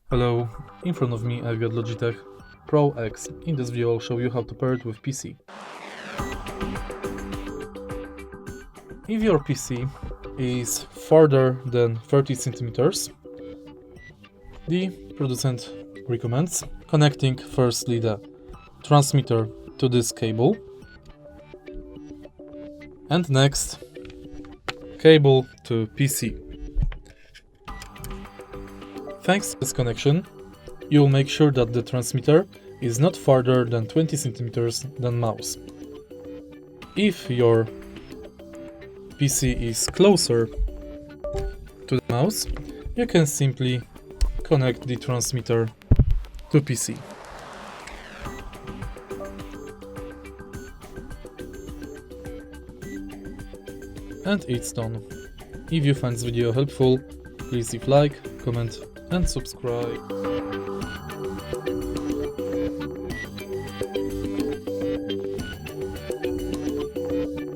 Hello, in front of me I've got Logitech Pro X. In this video I'll show you how to pair it with PC. If your PC is farther than 30 centimeters, the producent recommends connecting firstly the transmitter to this cable and next cable to PC. Thanks to this connection, you will make sure that the transmitter is not farther than 20 centimeters than mouse. If your PC is closer to the mouse, you can simply connect the transmitter to PC. And it's done. If you find this video helpful, please leave like, comment and subscribe.